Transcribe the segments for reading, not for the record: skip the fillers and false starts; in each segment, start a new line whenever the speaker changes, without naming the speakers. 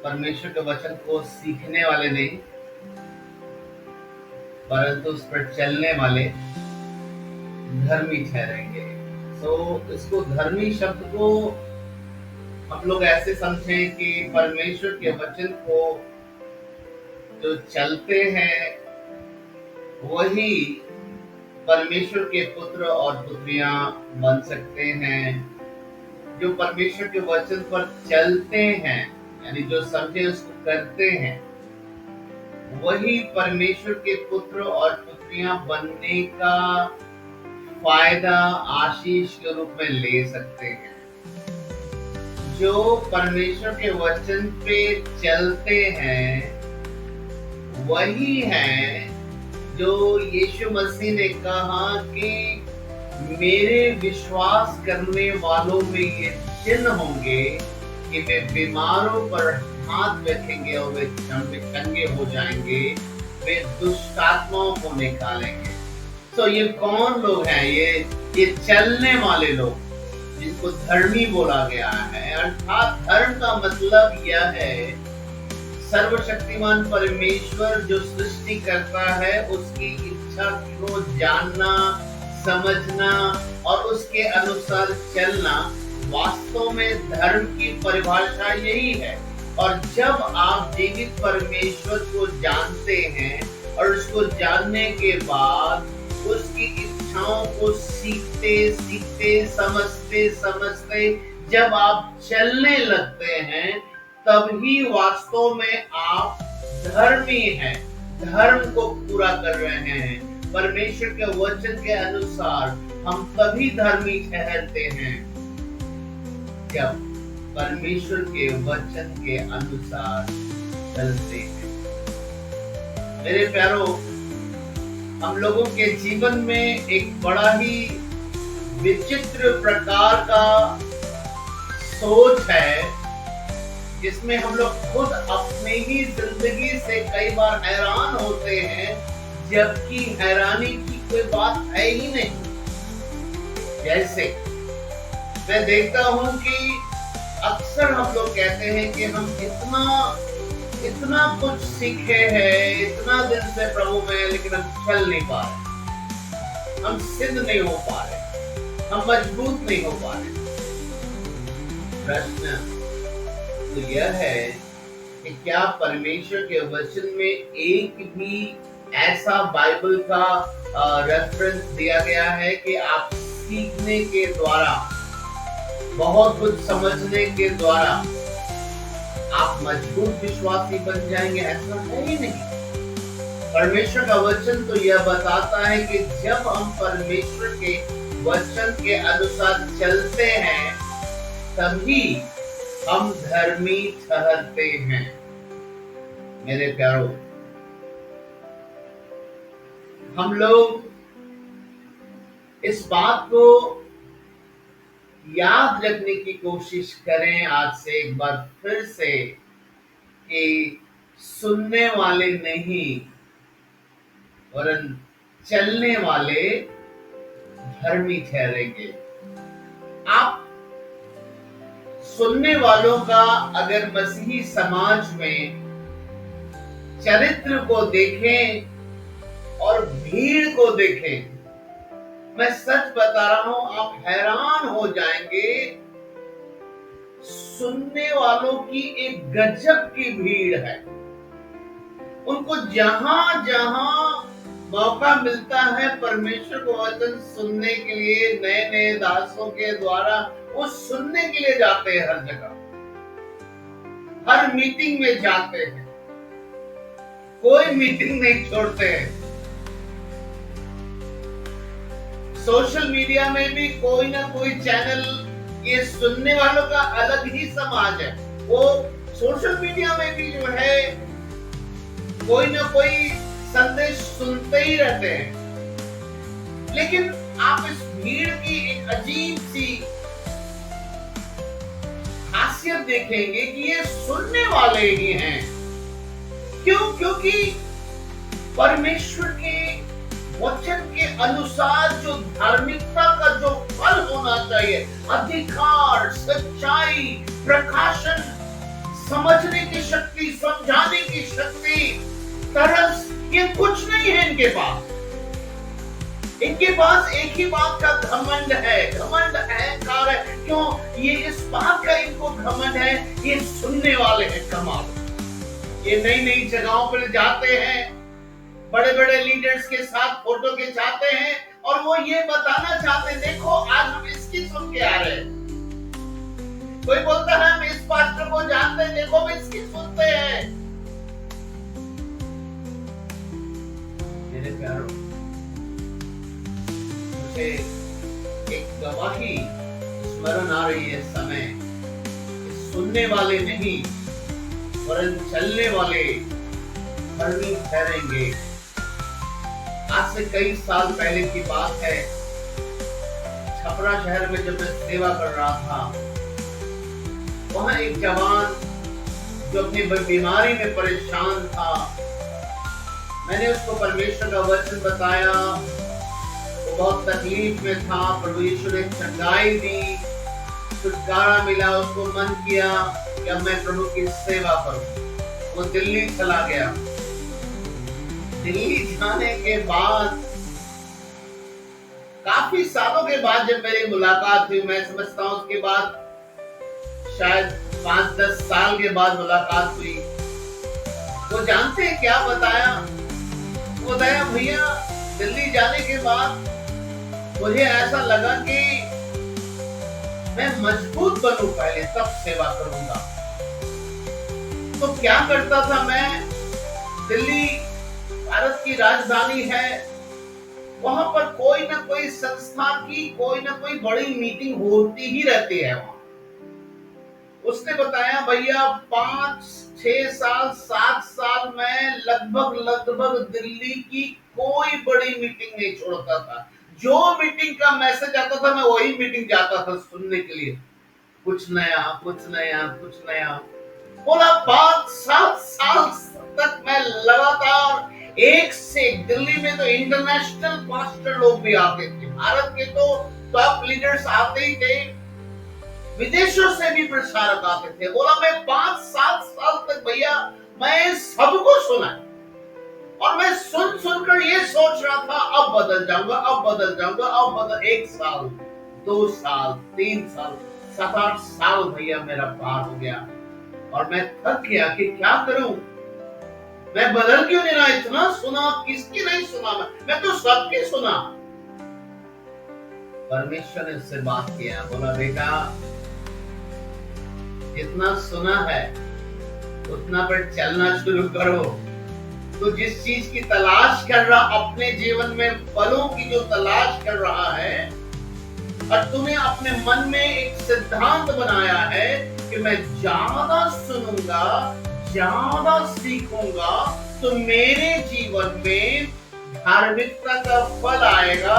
परमेश्वर के वचन को सीखने वाले नहीं, परंतु उस पर चलने वाले धर्मी ठहरेंगे। इसको धर्मी शब्द को हम लोग ऐसे समझें कि परमेश्वर के वचन को जो चलते हैं वही परमेश्वर के पुत्र और पुत्रियां बन सकते हैं। जो परमेश्वर के वचन पर चलते हैं, यानी जो समझे उसको करते हैं, वही परमेश्वर के पुत्र और पुत्रियां बनने का फायदा आशीष के रूप में ले सकते हैं। जो परमेश्वर के वचन पे चलते हैं वही हैं जो यीशु मसीह ने कहा कि मेरे विश्वास करने वालों में ये चिन्ह होंगे कि वे बीमारों पर हाथ रखेंगे और वे चंगे हो जाएंगे, वे दुष्ट आत्माओं को निकालेंगे। तो ये कौन लोग हैं? ये चलने वाले लोग जिनको धर्मी बोला गया है। अर्थात धर्म का मतलब यह है सर्वशक्तिमान परमेश्वर जो सृष्टि करता है उसकी इच्छा को जानना, समझना और उसके अनुसार चलना। वास्तव में धर्म की परिभाषा यही है। और जब आप जीवित परमेश्वर को जानते हैं और उसको जानने के बाद उसकी इच्छाओं को सीखते सीखते समझते जब आप चलने लगते हैं, तभी वास्तव में आप धर्मी हैं, धर्म को पूरा कर रहे हैं। परमेश्वर के वचन के अनुसार हम तभी धर्मी ठहरते हैं जब परमेश्वर के वचन के अनुसार चलते हैं। मेरे प्यारो, हम लोगों के जीवन में एक बड़ा ही विचित्र प्रकार का सोच है, जिसमें हम लोग खुद अपने ही जिंदगी से कई बार हैरान होते हैं, जबकि हैरानी की कोई बात है ही नहीं। जैसे मैं देखता हूं कि अक्सर हम लोग कहते हैं कि हम इतना कुछ सीखे हैं, इतना दिन से प्रभु में, लेकिन हम चल नहीं पा रहे, हम सिद्ध नहीं हो पा रहे, हम मजबूत नहीं हो पा रहे। प्रश्न तो यह है कि क्या परमेश्वर के वचन में एक भी ऐसा बाइबल का रेफरेंस दिया गया है कि आप सीखने के द्वारा, बहुत कुछ समझने के द्वारा आप मजबूत विश्वासी बन जाएंगे? ऐसा है ही नहीं। परमेश्वर का वचन तो यह बताता है कि जब हम परमेश्वर के वचन के अनुसार चलते हैं, तभी हम धर्मी ठहरते हैं। मेरे प्यारो, हम लोग इस बात को याद रखने की कोशिश करें आज से एक बार फिर से कि सुनने वाले नहीं वरन चलने वाले धर्मी ठहरेंगे। आप सुनने वालों का अगर मसीही समाज में चरित्र को देखें और भीड़ को देखें, मैं सच बता रहा हूं, आप हैरान हो जाएंगे। सुनने वालों की एक गजब की भीड़ है। उनको जहां जहां मौका मिलता है परमेश्वर को वचन सुनने के लिए, नए नए दासों के द्वारा वो सुनने के लिए जाते हैं। हर जगह, हर मीटिंग में जाते हैं, कोई मीटिंग नहीं छोड़ते हैं। सोशल मीडिया में भी कोई ना कोई चैनल, ये सुनने वालों का अलग ही समाज है। वो सोशल मीडिया में भी जो है कोई ना कोई संदेश सुनते ही रहते हैं। लेकिन आप इस भीड़ की एक अजीब सी खासियत देखेंगे कि ये सुनने वाले ही हैं। क्यों? क्योंकि परमेश्वर के वचन के अनुसार जो धार्मिकता का जो फल होना चाहिए, अधिकार, सच्चाई, प्रकाशन, समझने की शक्ति, समझाने की शक्ति, तरस, ये कुछ नहीं है इनके पास। इनके पास एक ही बात का घमंड है, घमंड अहंकार है। क्यों? ये इस बात का इनको घमंड है, ये सुनने वाले हैं। कमाल। ये नई नई जगहों पर जाते हैं, बड़े बड़े लीडर्स के साथ फोटो खिंचाते हैं और वो ये बताना चाहते हैं, देखो आज हम इसकी सुन के आ रहे हैं। कोई बोलता है हम इस पास्टर को जानते हैं, देखो हम इसकी सुनते हैं। मेरे प्यारों, मुझे एक गवाही स्मरण आ रही है समय, सुनने वाले नहीं वरन चलने वाले धर्मी ठहरेंगे। आज से कई साल पहले की बात है, छपरा शहर में जब मैं सेवा कर रहा था, वहां एक जवान जो अपनी बीमारी में परेशान था, मैंने उसको परमेश्वर का वचन बताया। वो बहुत तकलीफ में था, प्रभु यीशु ने चंगाई दी, छुटकारा मिला। उसको मन किया कि अब मैं प्रभु की सेवा करूं। वो दिल्ली चला गया। दिल्ली जाने के बाद काफी सालों के बाद जब मेरी मुलाकात हुई, मैं समझता हूं उसके बाद शायद 5-10 साल के बाद मुलाकात हुई। वो जानते हैं क्या बताया? वो बताया, भैया दिल्ली जाने के बाद मुझे ऐसा लगा कि मैं मजबूत बनूं, पहले तब सेवा करूंगा। तो क्या करता था मैं, दिल्ली भारत की राजधानी है, वहां पर कोई ना कोई संस्था की कोई ना कोई बड़ी मीटिंग होती ही रहती है वहां। उसने बताया, भैया 5-6 साल 7 साल में लगभग दिल्ली की कोई बड़ी मीटिंग नहीं छोड़ता था। जो मीटिंग का मैसेज आता था मैं वही मीटिंग जाता था सुनने के लिए। कुछ नया, कुछ नया, कुछ नया। बोला 5-7 साल तक मैं लगातार एक से एक, दिल्ली में तो इंटरनेशनल पास्टर लोग भी आते थे, भारत के तो टॉप लीडर्स आते ही थे, विदेशों से भी प्रचारक आते थे। बोला मैं 5-7 साल तक भैया मैं सबको सुना और मैं सुनकर ये सोच रहा था अब बदल जाऊंगा, अब बदल जाऊंगा, अब बदल। 1 साल, 2 साल, 3 साल, 7-8 साल भैया मेरा पार हो गया और मैं थक गया कि क्या करूं। मैं बदल क्यों नहीं रहा? इतना सुना, किसकी नहीं सुना? मैं तो सबकी सुना। परमेश्वर ने उससे बात किया, बोला बेटा जितना सुना है उतना पर चलना शुरू करो। तो जिस चीज की तलाश कर रहा, अपने जीवन में फलों की जो तलाश कर रहा है, और तुम्हें अपने मन में एक सिद्धांत बनाया है कि मैं ज्यादा सुनूंगा, ज्यादा सीखूंगा, तो मेरे जीवन में धार्मिकता का फल आएगा।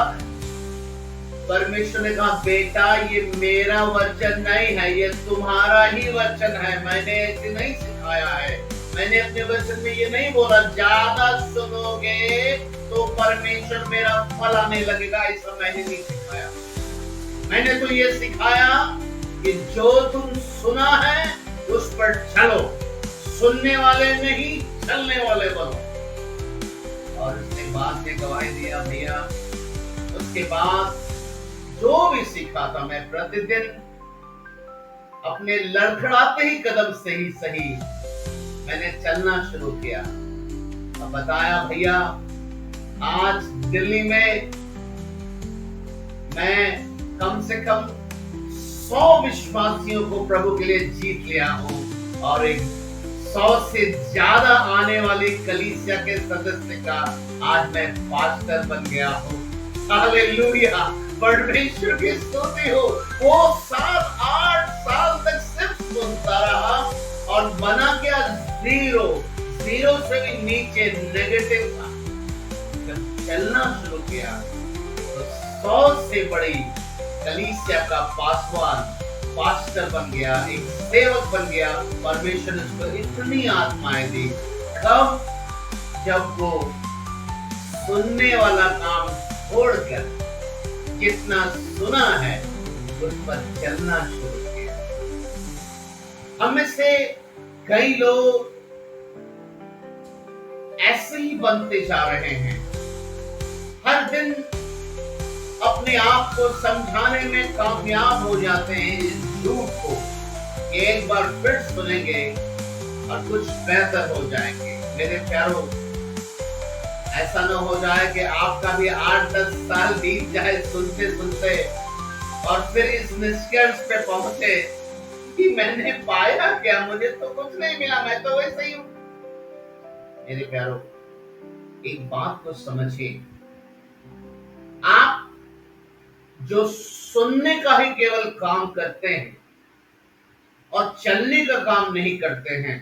परमेश्वर ने कहा, बेटा ये मेरा वचन नहीं है, ये तुम्हारा ही वचन है। मैंने ऐसे नहीं सिखाया है। मैंने अपने वचन में ये नहीं बोला ज्यादा सुनोगे तो परमेश्वर मेरा फल आने लगेगा, ऐसा मैंने नहीं सिखाया। मैंने तो ये सिखाया कि जो तुम सुना है उस पर चलो, सुनने वाले नहीं चलने वाले बनो। और उसके बाद में गवाही दिया भैया, उसके बाद जो भी सीखा था मैं प्रतिदिन अपने लड़खड़ाते ही कदम से ही सही मैंने चलना शुरू किया। अब बताया भैया आज दिल्ली में मैं कम से कम 100 विश्वासियों को प्रभु के लिए जीत लिया हूं और एक 100 से ज्यादा आने वाली कलीसिया के सदस्य का आज मैं पास्टर बन गया हूं। हालेलुया, परमेश्वर की स्तुति हो। वो 7-8 साल तक सिर्फ सुनता रहा और बना क्या, जीरो से भी नीचे नेगेटिव था। जब चलना शुरू किया तो 100 से बड़ी कलीसिया का पासवान, पास्टर बन गया, एक सेवक बन गया। परमेश्वर ने उसको इतनी आत्माएं दी। कब? जब वो सुनने वाला काम छोड़कर जितना सुना है उस पर चलना शुरू किया। हम में से कई लोग ऐसे ही बनते जा रहे हैं, हर दिन अपने आप को समझाने में कामयाब हो जाते हैं इस झूठ को कि एक बार फिर सुनेंगे और कुछ बेहतर हो जाएंगे। मेरे प्यारों, ऐसा न हो जाए कि आपका भी 8-10 साल बीत जाए सुनते सुनते और फिर इस निष्कर्ष पे पहुंचे कि मैंने पाया क्या, मुझे तो कुछ नहीं मिला, मैं तो वैसे ही हूं। मेरे प्यारों, एक बात को समझिए, आप जो सुनने का ही केवल काम करते हैं और चलने का काम नहीं करते हैं,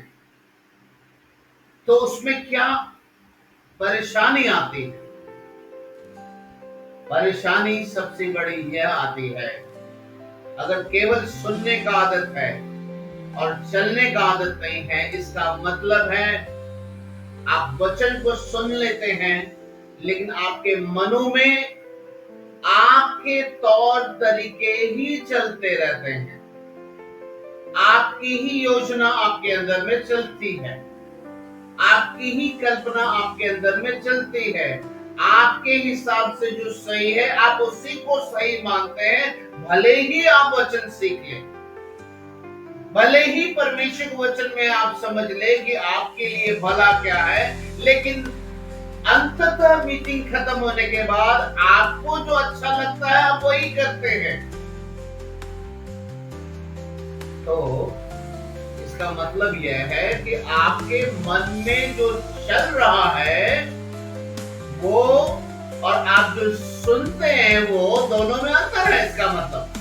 तो उसमें क्या परेशानी आती है? परेशानी सबसे बड़ी यह आती है, अगर केवल सुनने का आदत है और चलने का आदत नहीं है, इसका मतलब है आप वचन को सुन लेते हैं लेकिन आपके मनों में आपके तौर तरीके ही चलते रहते हैं, आपकी ही योजना आपके अंदर में चलती है, आपकी ही कल्पना आपके अंदर में चलती है, आपके हिसाब से जो सही है आप उसी को सही मानते हैं। भले ही आप वचन सीख लें, भले ही परमेश्वर के वचन में आप समझ ले कि आपके लिए भला क्या है, लेकिन अंततः मीटिंग खत्म होने के बाद आपको जो अच्छा लगता है आप वही करते हैं। तो इसका मतलब यह है कि आपके मन में जो चल रहा है वो और आप जो सुनते हैं वो दोनों में अंतर है, इसका मतलब।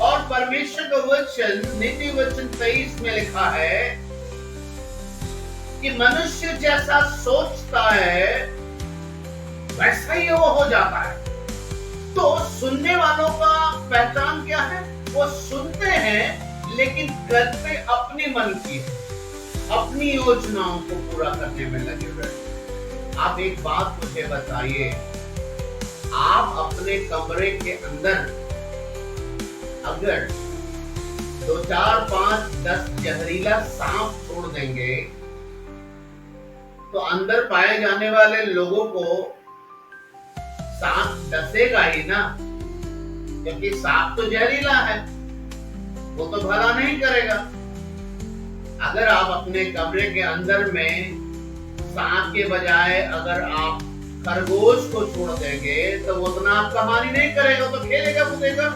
और परमेश्वर का वचन नीति वचन 23 में लिखा है कि मनुष्य जैसा सोचता है वैसा ही वो हो जाता है। तो सुनने वालों का पहचान क्या है? वो सुनते हैं लेकिन करते अपने मन की, अपनी योजनाओं को पूरा करने में लगे हुए। आप एक बात मुझे बताइए, आप अपने कमरे के अंदर अगर 2, 4, 5, 10 जहरीला सांप छोड़ देंगे तो अंदर पाए जाने वाले लोगों को सांप डसेगा ही ना, क्योंकि सांप तो जहरीला है, वो तो भला नहीं करेगा। अगर आप अपने कमरे के अंदर में सांप के बजाय अगर आप खरगोश को छोड़ देंगे तो वो उतना आपका हानि नहीं करेगा, तो खेलेगा कूदेगा।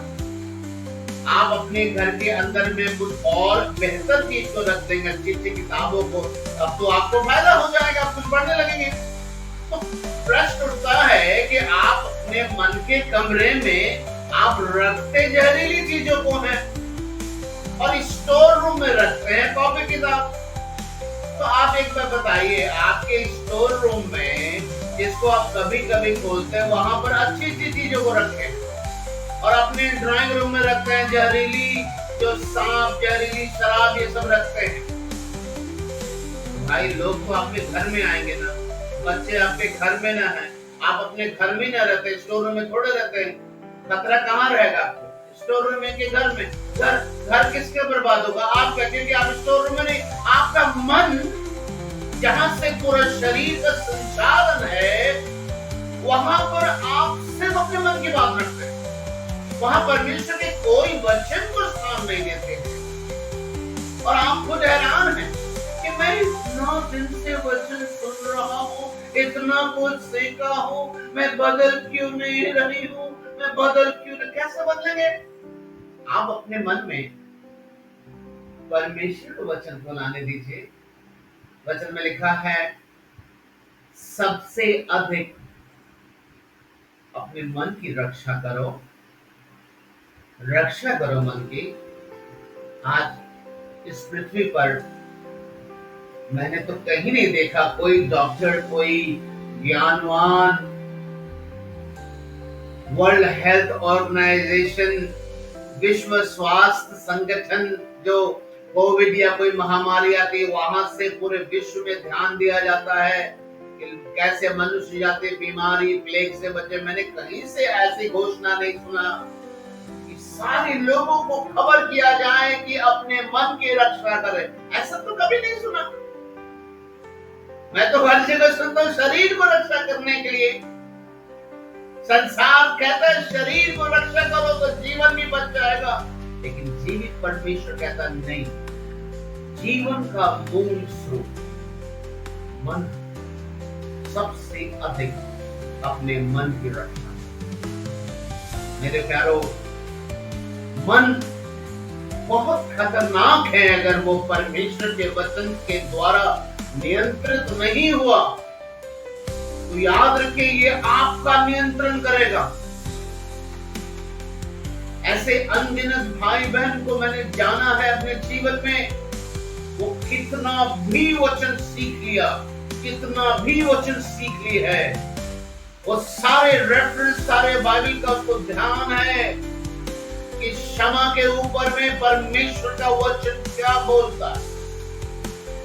आप अपने घर के अंदर में कुछ और बेहतर चीज को रख देंगे, अच्छी अच्छी किताबों को, अब तो आपको फायदा हो जाएगा, आप कुछ पढ़ने लगेंगे। तो प्रश्न उठता है कि आप अपने मन के कमरे में आप रखते जहरीली चीजों को हैं और स्टोर रूम में रखते हैं कॉपी किताब। तो आप एक बार बताइए, आपके स्टोर रूम में जिसको आप कभी कभी खोलते हैं वहां पर अच्छी अच्छी चीजों को रखें और अपने ड्राइंग रूम में रखते हैं जहरीली, जो सांप, जहरीली शराब, ये सब रखते हैं। भाई लोग तो आपके घर में आएंगे ना, बच्चे आपके घर में ना है, आप अपने घर में ना रहते, स्टोर रूम में थोड़े रहते हैं। खतरा कहाँ रहेगा आपको? स्टोर रूम में के घर में। घर किसके बर्बाद होगा? आपका, क्योंकि आप स्टोर रूम में नहीं, आपका मन जहां से पूरा शरीर का संचालन है वहां पर आप सिर्फ अपने मन की बात रखते हैं, वहां परमेश्वर के कोई वचन को स्थान नहीं देते हैं। और आप खुद हैरान हैं कि मैं इतना दिन से वचन सुन रहा हूँ, इतना कुछ सीखा हूँ, मैं बदल क्यों नहीं रही हूँ, मैं बदल क्यों नहीं? कैसे बदलेंगे? आप अपने मन में परमेश्वर को वचन को लाने दीजिए। वचन में लिखा है सबसे अधिक अपने मन की रक्षा करो, रक्षा करो मन की। आज इस पृथ्वी पर मैंने तो कहीं नहीं देखा कोई डॉक्टर, कोई ज्ञानवान, वर्ल्ड हेल्थ ऑर्गेनाइजेशन, विश्व स्वास्थ्य संगठन, जो कोविड या कोई महामारी आती है वहां से पूरे विश्व में ध्यान दिया जाता है कि कैसे मनुष्य जाति बीमारी, प्लेग से बचे। मैंने कहीं से ऐसी घोषणा नहीं सुना कि सारे लोगों को खबर किया जाए कि अपने मन की रक्षा करें। ऐसा तो कभी नहीं सुना। मैं तो हर जगह सुनता हूं शरीर को रक्षा करने के लिए। संसार कहता है शरीर को रक्षा करो तो जीवन भी बच जाएगा, लेकिन जीवित परमेश्वर कहता नहीं, जीवन का मूल स्रोत मन, सबसे अधिक अपने मन की रक्षा। मेरे प्यारो, मन बहुत खतरनाक है। अगर वो परमेश्वर के वचन के द्वारा नियंत्रित नहीं हुआ तो याद रखिए ये आपका नियंत्रण करेगा। ऐसे अनगिनत भाई बहन को मैंने जाना है अपने जीवन में, वो कितना भी वचन सीख लिया, कितना भी वचन सीख ली है, वो सारे रेफरेंस, सारे बाइबल का उसको ध्यान है कि क्षमा के ऊपर में परमेश्वर का वचन क्या बोलता है।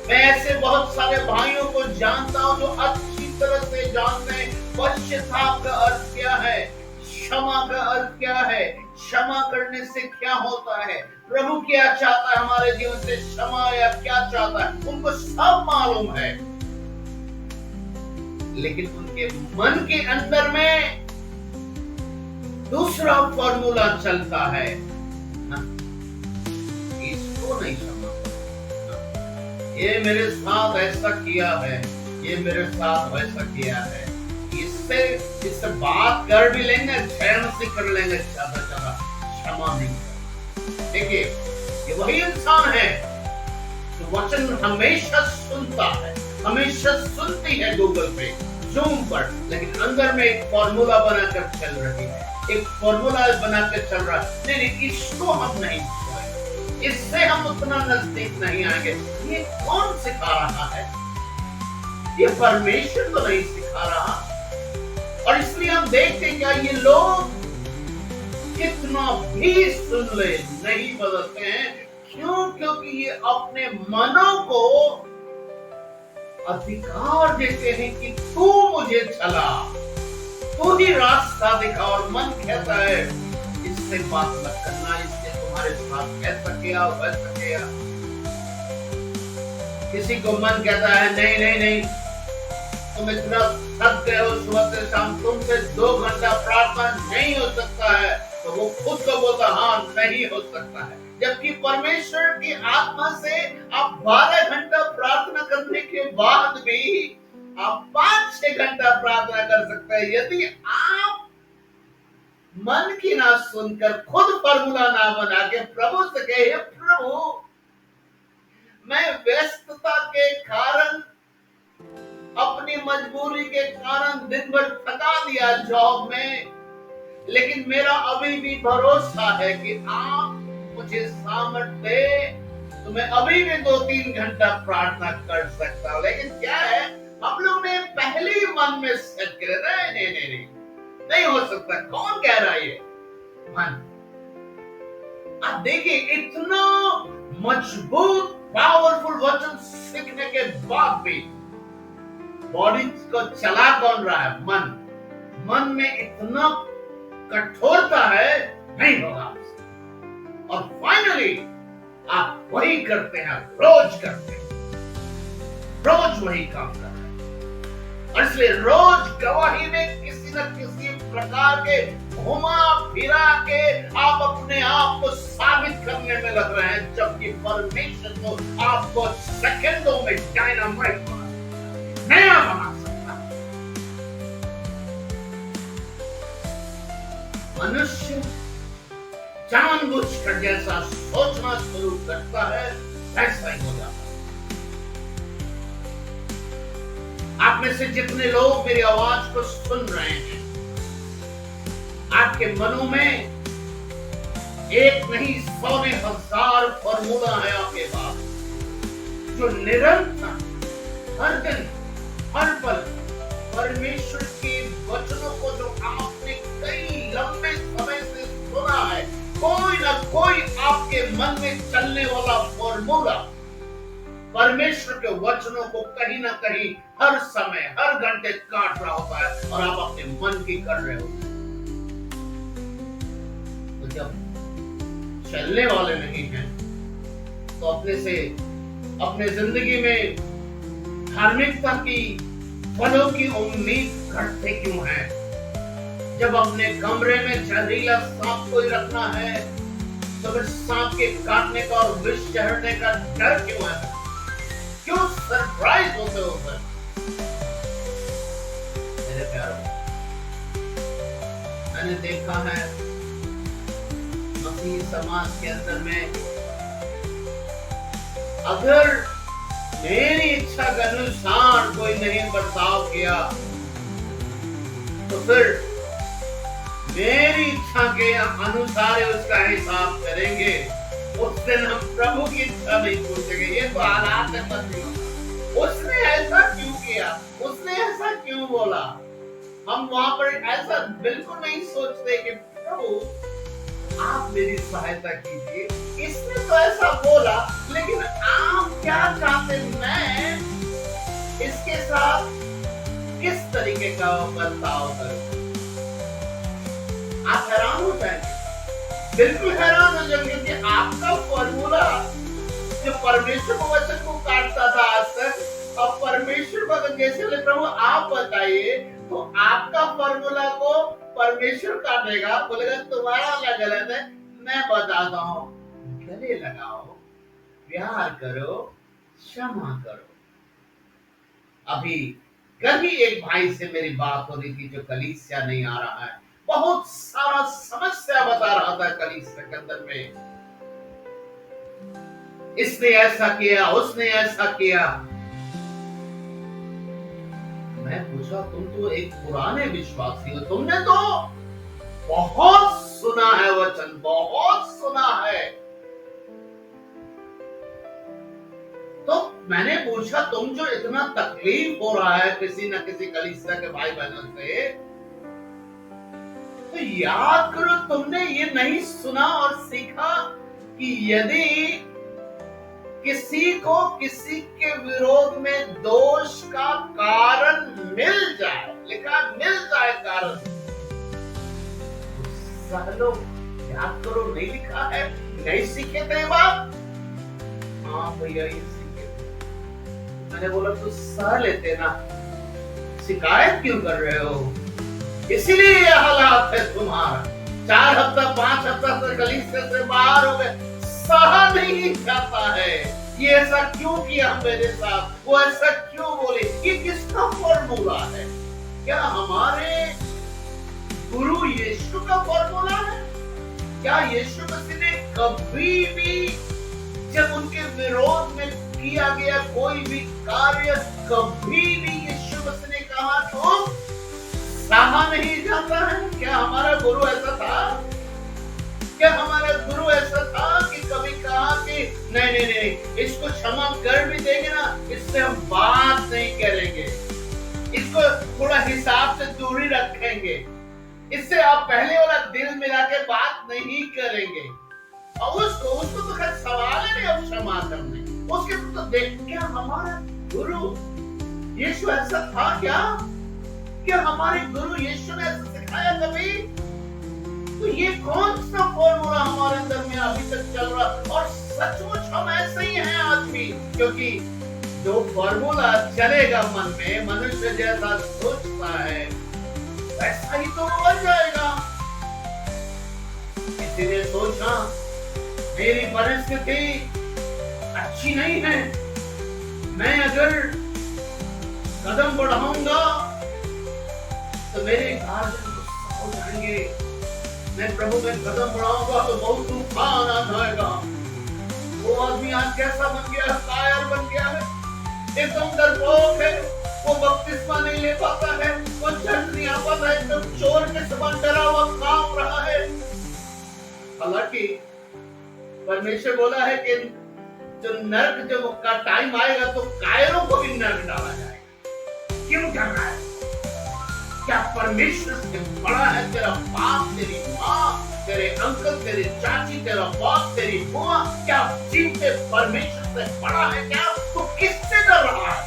मैं ऐसे बहुत सारे भाइयों को जानता हूं जो अच्छी तरह से जानते हैं पश्चाताप का अर्थ क्या है, क्षमा का अर्थ क्या है, क्षमा करने से क्या होता है, प्रभु क्या चाहता है हमारे जीवन से, क्षमा या क्या चाहता है, उनको सब मालूम है। लेकिन उनके मन के अंदर में दूसरा फॉर्मूला चलता है, इसको नहीं क्षमा, ये मेरे साथ ऐसा किया है, ये मेरे साथ वैसा किया है, इससे बात कर भी लेंगे, चैन से कर लेंगे, ज्यादा क्षमा नहीं। देखिए ये वही इंसान है जो वचन हमेशा सुनता है, हमेशा सुनती है गूगल पे, जूम पर, लेकिन अंदर में एक फॉर्मूला बनाकर चल रही है, एक फॉर्मूला बनाकर चल रहा है। नहीं, इसको हम नहीं, इससे हम उतना नजदीक नहीं आएंगे। ये कौन सिखा रहा है? ये परमेश्वर तो नहीं सिखा रहा। और इसलिए हम देखते क्या ये लोग कितना भी सुन ले नहीं बदलते हैं। क्यों? क्योंकि ये अपने मनों को अधिकार देते हैं कि तू मुझे चला, तू ही रास्ता दिखा। और मन कहता है इससे बात मत करना, इससे तुम्हारे साथ ऐसा किया वैसा किया। किसी को मन कहता है नहीं नहीं नहीं, तुम इतना थक गए हो सुबह से शाम, तुमसे 2 घंटा प्रार्थना नहीं हो सकता है, तो वो खुद को बोलता हाँ नहीं हो सकता है। जबकि परमेश्वर की आत्मा से आप 12 घंटा प्रार्थना करने के बाद भी आप 5-6 घंटा प्रार्थना कर सकते हैं। यदि आप मन की ना सुनकर खुद फॉर्मूला ना बना के प्रभु से कहे प्रभु मैं व्यस्तता के कारण, अपनी मजबूरी के कारण दिन भर थका दिया जॉब में, लेकिन मेरा अभी भी भरोसा है कि आप मुझे सामर्थ्य दे तो मैं अभी भी 2-3 घंटा प्रार्थना कर सकता हूं। लेकिन क्या है, हम लोग ने पहले ही मन में सेट कर नहीं हो सकता। कौन कह रहा है ये? मन। आप देखिए इतना मजबूत पावरफुल वचन सीखने के बाद भी बॉडी को चला कौन रहा है? मन। मन में इतना कठोरता है, नहीं होगा। और फाइनली आप वही करते हैं, रोज करते हैं, रोज वही काम कर रहे हैं। और इसलिए रोज गवाही में किसी न किसी प्रकार के घुमा फिरा के आप अपने आप को साबित करने में लग रहे हैं, जबकि परमेश्वर तो आपको सेकंडों में डायनामाइट नया बना सकता है। मनुष्य जानबूझकर जैसा सोचना शुरू करता है वैसा ही हो जाता है। आप में से जितने लोग मेरी आवाज को सुन रहे हैं, आपके मनों में एक नहीं 100 में 1000 फॉर्मूला है आपके पास, जो निरंतर हर दिन हर पल परमेश्वर के वचनों को जो आपने कई लंबे समय से सुना है, कोई ना कोई आपके मन में चलने वाला फॉर्मूला परमेश्वर के वचनों को कहीं ना कहीं हर समय हर घंटे काट रहा होता है और आप अपने मन की कर रहे होते हैं। तो जब चलने वाले नहीं हैं, तो अपने जिंदगी में धार्मिकता की फलों की उम्मीद करते क्यों हैं? जब अपने कमरे में जहरीला सांप कोई रखना है, तो फिर सांप के काटने का और विष चढ़ने का डर क्यों है? क्यों सरप्राइज होते हो सर? मेरे प्यारों, मैंने देखा है मसीही समाज के अंदर में, अगर मेरी इच्छा के अनुसार कोई नहीं बर्ताव किया, तो फिर मेरी इच्छा के अनुसार उसका हिसाब करेंगे। उस दिन हम प्रभु की इच्छा नहीं पूछेंगे। ये तो हालात है बंदी, उसने ऐसा क्यों किया, उसने ऐसा क्यों बोला। हम वहां पर ऐसा बिल्कुल नहीं सोचते कि प्रभु आप मेरी सहायता कीजिए, इसने तो ऐसा बोला, लेकिन आप क्या चाहते, मैं इसके साथ किस तरीके का बर्ताव करूं। आप हैरान हो जाएंगे, बिल्कुल हैरान हो जाएंगे कि आपका फॉर्मूला जो परमेश्वर को वचन को काटता था आज तक, अब परमेश्वर को जैसे प्रभु आप बताइए, तो आपका फॉर्मूला को परमेश्वर काटेगा, बोलेगा तुम्हारा गलत है, मैं बताता हूं, गले लगाओ, प्यार करो, क्षमा करो। अभी कल ही एक भाई से मेरी बात हो रही थी जो कलीसिया नहीं आ रहा है, बहुत सारा समस्या बता रहा था कलीसिया के अंदर में, इसने ऐसा किया, उसने ऐसा किया। मैं पूछा, तुम तो एक पुराने विश्वासी हो, तुमने तो बहुत सुना है वचन, बहुत सुना है। तो मैंने पूछा, तुम जो इतना तकलीफ हो रहा है किसी न किसी कलीसिया के भाई बहनों से, तो याद करो तुमने ये नहीं सुना और सीखा कि यदि किसी को किसी के विरोध में दोष का कारण मिल जाए, लिखा मिल जाए कारण, सह लो, याद करो, नहीं लिखा है, नहीं सीखे थे बात। हाँ भैया ये सीखे थे। मैंने बोला तो सह लेते ना, शिकायत क्यों कर रहे हो? इसीलिए ये हालात है तुम्हारा। 4 हफ्ता 5 हफ्ता से कलीसिया से बाहर हो गए, सहा नहीं जाता है। ये ऐसा क्यों किया मेरे साथ, वो ऐसा क्यों बोले, ये किसका फॉर्मूला है? क्या हमारे गुरु यीशु का फॉर्मूला है? क्या यीशु मसीह ने कभी भी जब उनके विरोध में किया गया कोई भी कार्य, कभी भी यीशु मसीह ने कहा तो सहा नहीं जाता है? क्या हमारा गुरु ऐसा था? क्या हमारा गुरु ऐसा था कि कभी कहा कि नहीं नहीं नहीं, इसको क्षमा कर भी देंगे ना, इससे हम बात नहीं करेंगे, इसको थोड़ा हिसाब से दूरी रखेंगे, इससे आप पहले वाला दिल मिला के बात नहीं करेंगे। और उसको तो खैर सवाल है नहीं अब क्षमा करने, उसके तो देख, क्या हमारा गुरु यीशु ऐसा था? क्या हमारे गुरु यीशु ने ऐसा सिखाया कभी? तो ये कौन सा फॉर्मूला हमारे अंदर में अभी तक चल रहा? और सचमुच हम ऐसे ही हैं आज भी, क्योंकि जो फॉर्मूला चलेगा मन में, मनुष्य जैसा सोचता है वैसा ही तो बन जाएगा। इसीलिए सोचा मेरी परिस्थिति अच्छी नहीं है, मैं अगर कदम बढ़ाऊंगा तो मेरे गार्जियन गुस्सा हो जाएंगे, मैं प्रभु में कदम बढ़ाऊंगा तो बहुत तूफान आ जाएगा। वो आदमी आज कैसा बन गया है, कायर बन गया है, एकदम डरपोक है, वो बपतिस्मा नहीं ले पाता है, वो चढ़ नहीं आ पाता है, एकदम चोर के समान डरा हुआ कांप रहा है। हालांकि परमेश्वर बोला है कि जो नरक जब का टाइम आएगा तो कायरों को भी नरक डाला जाएगा। क्यों डर रहा है? क्या परमेश्वर से बड़ा है तेरा बाप, तेरी माँ, तेरे अंकल, तेरी चाची, तेरा बाप, तेरी बुआ? क्या जीवते परमेश्वर से बड़ा है क्या? तो किससे डर रहा है?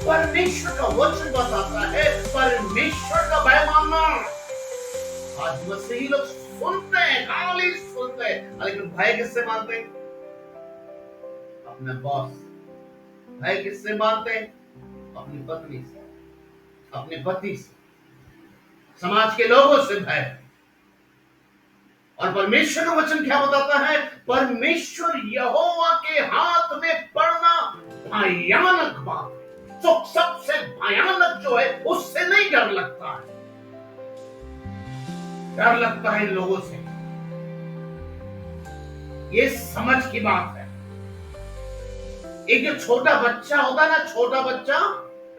परमेश्वर का वचन बताता है परमेश्वर का भय मानना। आज मसीही लोग सुनते हैं, खाली सुनते हैं, लेकिन भय किससे मानते हैं? अपने बॉस। भय किससे मानते हैं? अपनी पत्नी से, अपने पति से, समाज के लोगों से भय। और परमेश्वर का वचन क्या बताता है? परमेश्वर यहोवा के हाथ में पड़ना भयानक बात है। तो सबसे भयानक जो है उससे नहीं डर लगता है, डर लगता है इन लोगों से। ये समझ की बात है। एक जो छोटा बच्चा होता है ना, छोटा बच्चा,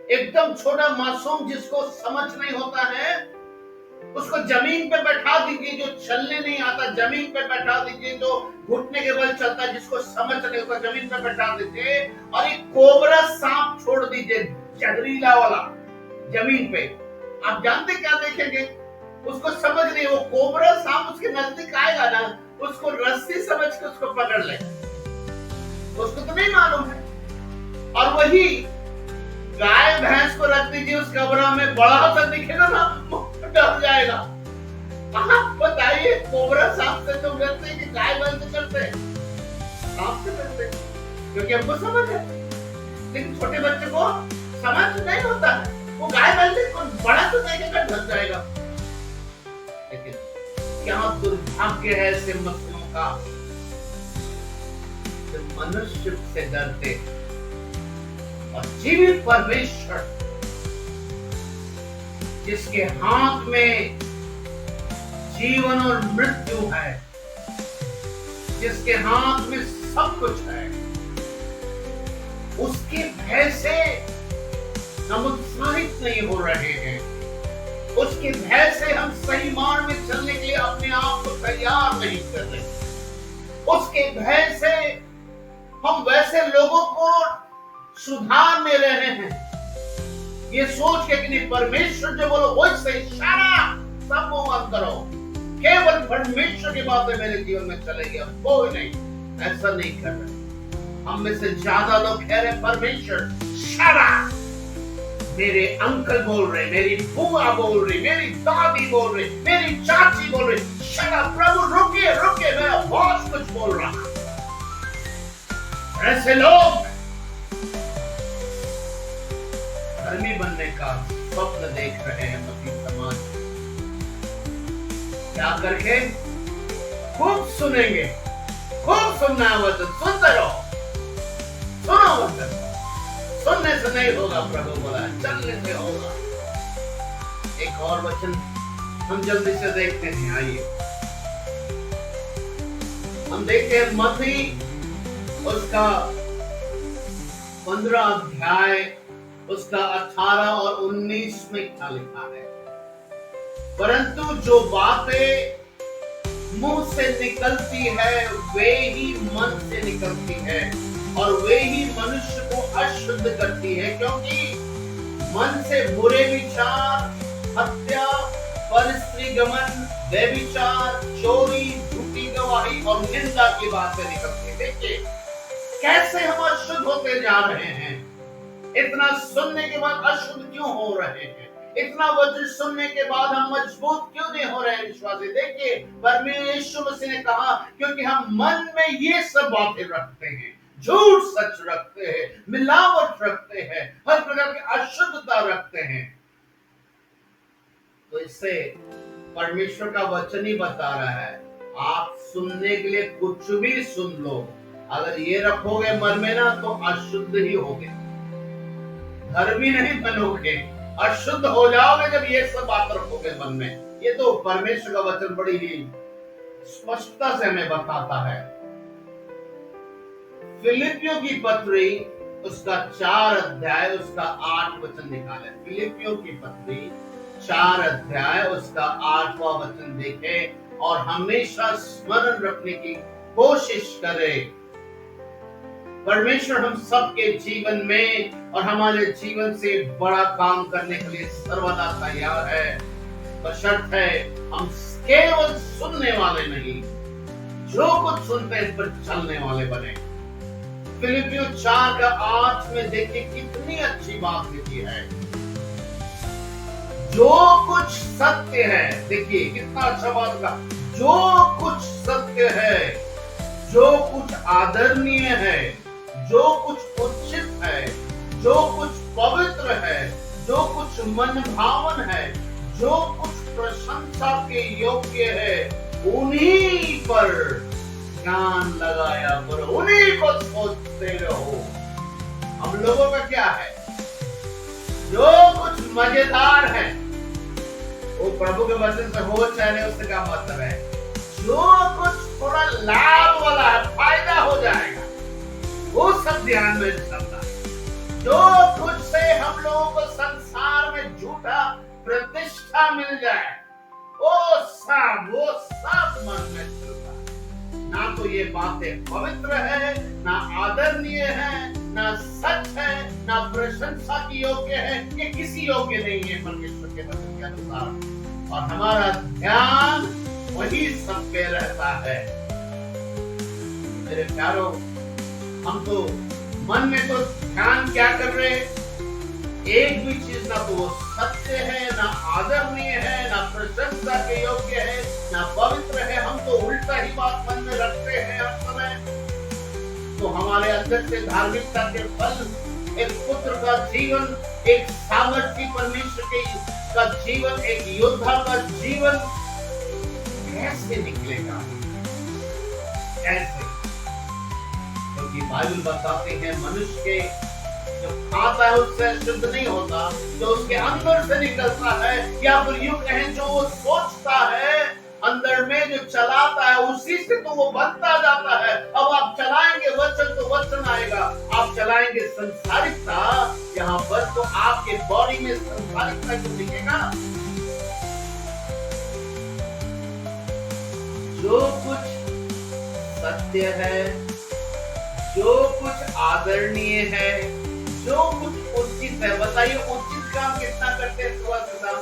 एकदम छोटा मासूम, जिसको समझ नहीं होता है, उसको जमीन पे बैठा दीजिए, जो चलने नहीं आता जमीन पे बैठा दीजिए, जो घुटने के बल चलता है, जिसको समझ नहीं होता जमीन पे बैठा दीजिए, और एक कोबरा सांप छोड़ दीजिए, जहरीला वाला, जमीन पे। आप जानते क्या देखेंगे? उसको समझ नहीं, वो कोबरा सांप उसके नजदीक आएगा ना, उसको रस्सी समझ के उसको पकड़ लेगा, उसको तो नहीं मालूम है। और वही गाय भैंस को रख दीजिए उस कबरा में, बड़ा सा दिखेगा ना, डर जाएगा। आप बताइए, कोबरा सांप से तो डरते हैं कि गाय भैंस से डरते हैं? सांप से डरते हैं, क्योंकि हमको समझ है। लेकिन छोटे बच्चे को समझ नहीं होता है, वो गाय भैंस से बड़ा तो देखेगा, डर जाएगा। लेकिन क्या दुर्भाग्य है ऐसे मनुष्यों का, जो मनुष्य से डरते और जीवित परमेश्वर जिसके हाथ में जीवन और मृत्यु है, जिसके हाथ में सब कुछ है, उसके भय से हम उत्साहित नहीं हो रहे हैं। उसके भय से हम सही मार्ग में चलने के लिए अपने आप को तैयार नहीं कर रहे। उसके भय से हम वैसे लोगों को सुधार ले रहे हैं, ये सोच के कि नहीं, परमेश्वर जो बोलो वो सही, सारा सब वो मत करो, केवल परमेश्वर की बातें मेरे जीवन में चलेगी, अब कोई नहीं। ऐसा नहीं कर रहे। हम में से ज्यादा लोग कह रहे परमेश्वर सारा, मेरे अंकल बोल रहे, मेरी बुआ बोल रही, मेरी दादी बोल रही, मेरी चाची बोल रही, शरा प्रभु रुकिए रुकिए, मेरा बॉस कुछ बोल रहा। ऐसे लोग धर्मी बनने का स्वप्न देख रहे हैं मसीह समाज। क्या करके? खूब सुनेंगे, खूब सुनना है वचन, सुनते रहो, सुनो वचन। सुनने से नहीं होगा, प्रभु बोला, चलने से होगा। एक और वचन हम जल्दी से देखते हैं, आइए हम देखते हैं मत्ती उसका 15 अध्याय, उसका 18 और 19 में क्या लिखा है? परंतु जो बातें मुंह से निकलती है वे ही मन से निकलती है, और वे ही मनुष्य को अशुद्ध करती है, क्योंकि मन से बुरे विचार, हत्या, परस्त्रीगमन, व्यभिचार, चोरी, झूठी गवाही और निंदा की बातें निकलती है। देखिए कैसे हम अशुद्ध होते जा रहे हैं। इतना सुनने के बाद अशुद्ध क्यों हो रहे हैं? इतना वचन सुनने के बाद हम मजबूत क्यों नहीं हो रहे हैं विश्वासी? देखिए परमेश्वर मसीह ने कहा, क्योंकि हम मन में ये सब बातें रखते हैं, झूठ सच रखते हैं, मिलावट रखते हैं, हर प्रकार की अशुद्धता रखते हैं। तो इससे परमेश्वर का वचन ही बता रहा है, आप सुनने के लिए कुछ भी सुन लो, अगर ये रखोगे मन में ना तो अशुद्ध ही होगे, धर्मी नहीं बनोगे, अशुद्ध हो जाओगे जब ये सब बात रखोगे मन में। ये तो परमेश्वर का वचन बड़ी ही स्पष्टता से हमें बताता है। फिलिपियों की पत्री उसका 4 अध्याय उसका 8 वचन निकाले। फिलिपियों की पत्री 4 अध्याय उसका 8वां वचन देखे और हमेशा स्मरण रखने की कोशिश करें। परमेश्वर हम सबके जीवन में और हमारे जीवन से बड़ा काम करने के लिए सर्वदा तैयार है, बशर्ते है हम केवल सुनने वाले नहीं, जो कुछ सुनते हैं पर चलने वाले बने। फिलिपियों 4 का 8 में देखिए कितनी अच्छी बात लिखी है। जो कुछ सत्य है, देखिए कितना अच्छा बात का, जो कुछ सत्य है, जो कुछ आदरणीय है, जो कुछ उचित है, जो कुछ पवित्र है, जो कुछ मन भावन है, जो कुछ प्रशंसा के योग्य है, उन्हीं पर ध्यान लगाया करो, उन्हीं को सोचते रहो। हम लोगों का क्या है? जो कुछ मजेदार है वो प्रभु के वचन से हो चाहे उससे क्या मतलब है? जो कुछ थोड़ा लाभ वाला है, फायदा हो जाएगा, वो सब ध्यान में चलता है। जो कुछ से हम लोगों को संसार में झूठा प्रतिष्ठा मिल जाए, वो सब मन में चलता है। ना तो ये बातें पवित्र है, ना आदरणीय है, ना सच है, ना प्रशंसा की योग्य है, ये किसी योग्य नहीं है परमेश्वर के वचन के अनुसार। और हमारा ध्यान वही सब पे रहता है। मेरे प्यारों, हम तो मन में तो ध्यान क्या कर रहे हैं? एक भी चीज ना तो वो सत्य है, ना आदरणीय है, ना प्रशंसा के योग्य है, ना पवित्र है। हम तो उल्टा ही बात मन में रखते हैं हर समय। तो हमारे अंदर से धार्मिकता के फल, एक पुत्र का जीवन, एक सामर्थ्य परमेश्वर के का जीवन, एक योद्धा का जीवन कैसे निकलेगा? कैसे? क्योंकि बाइबल बताते हैं मनुष्य के जो खाता है उससे शुद्ध नहीं होता, जो उसके अंदर से निकलता है, या फिर यूं कहें जो वो सोचता है अंदर में, जो चलाता है, उसी से तो वो बनता जाता है। अब आप चलाएंगे वचन तो वचन आएगा, आप चलाएंगे संसारिकता यहाँ पर तो आपके बॉडी में संसारिकता क्यों दिखेगा? जो कुछ सत्य है, जो कुछ आदरणीय है, जो कुछ उचित है। बताइए, उचित काम कितना करते हैं सुबह से शाम,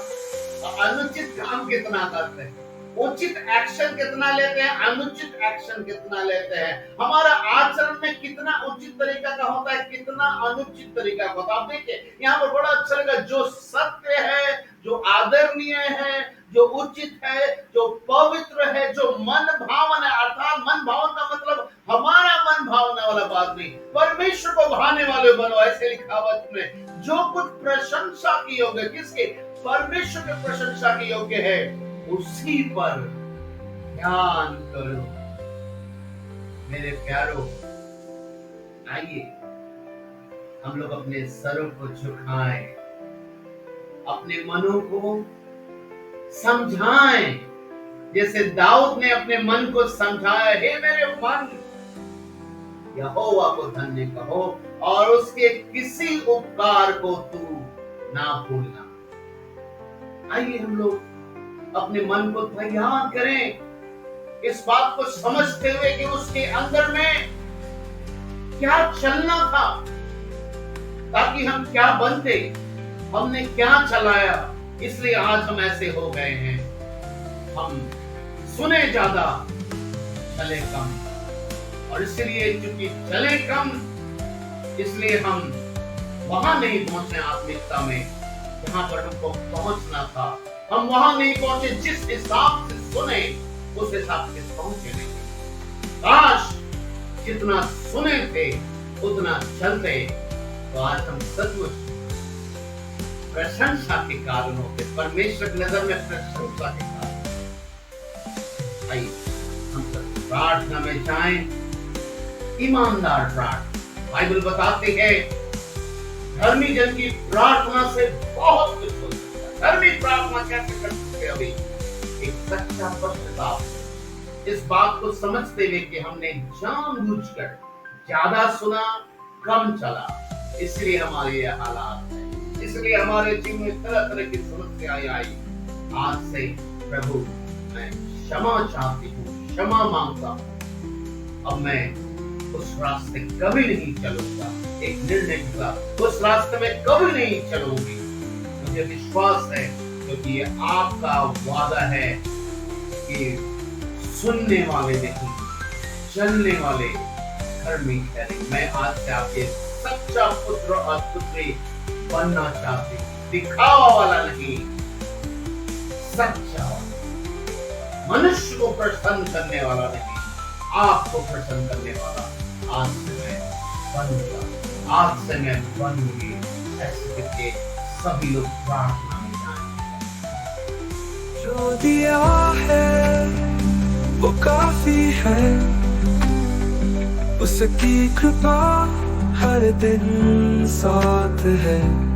अनुचित काम कितना करते हैं? उचित एक्शन कितना लेते हैं, अनुचित एक्शन कितना लेते हैं? हमारा आचरण में कितना उचित तरीका का होता है, कितना अनुचित तरीका का होता है? आप देखिए यहाँ पर बड़ा अच्छा लगा, जो सत्य है, जो आदरणीय है, जो उचित है, जो पवित्र है, जो मन भावन है। अर्थात मन भावन का मतलब हमारा मन भावने वाला बात नहीं, परमेश्वर को भाने वाले बनो, ऐसे लिखा हुआ में। जो कुछ प्रशंसा की योग्य, किसके? परमेश्वर के प्रशंसा की योग्य है, उसी पर ध्यान करो। मेरे प्यारों, आइए हम लोग अपने सरों को झुकाएं, अपने मनों को समझाएं, जैसे दाऊद ने अपने मन को समझाया। हे मेरे मन, यहोवा को धन्य कहो और उसके किसी उपकार को तू ना भूलना। आइए हम लोग अपने मन को तैयार करें, इस बात को समझते हुए कि उसके अंदर में क्या चलना था, ताकि हम क्या बनते, हमने क्या चलाया, इसलिए आज हम ऐसे हो गए हैं। हम सुने ज्यादा, चले कम, और इसलिए चूंकि चले कम, इसलिए हम वहां नहीं पहुंचे आत्मिकता में जहां पर हमको पहुंचना था। हम वहां नहीं पहुंचे, जिस हिसाब से सुने उस हिसाब से पहुंचे नहीं। काश जितना सुने थे उतना चलते, तो आज हम सचमुच प्रशंसा के कारण होते, परमेश्वर की नजर में प्रशंसा के कारण। आइए हम सब प्रार्थना में जाएं, ईमानदार प्रार्थना। बाइबल बताती है धर्मी जन की प्रार्थना से बहुत कुछ हो सकता है। धर्मी प्रार्थना कैसे कर सकते? अभी एक सच्चा पश्चाताप, इस बात को समझते हुए कि हमने जानबूझकर ज्यादा सुना, कम चला, इसलिए हमारे ये हालात है, इसलिए हमारे जीवन में तरह तरह की समस्याएं आई। आज से प्रभु मैं क्षमा चाहती हूँ, क्षमा मांगता हूँ। अब मैं उस रास्ते कभी नहीं चलूंगा, एक निर्णय किया, उस रास्ते में कभी नहीं चलूंगी। मुझे विश्वास है, क्योंकि ये आपका वादा है कि सुनने वाले नहीं, चलने वाले घर में ठहरेंगे। मैं आज से आपके सच्चा पुत्र और पुत्री बनना चाहती हूँ, दिखावा वाला नहीं, सच्चा। मनुष्य को प्रसन्न करने वाला नहीं, आपको प्रसन्न करने वाला। आज से मैं बनूंगा, आज से मैं बनूंगी, ऐसे करके सभी लोग प्रार्थना में जाएंगे।
जो दिया है वो काफी है, उसकी कृपा हर दिन साथ है।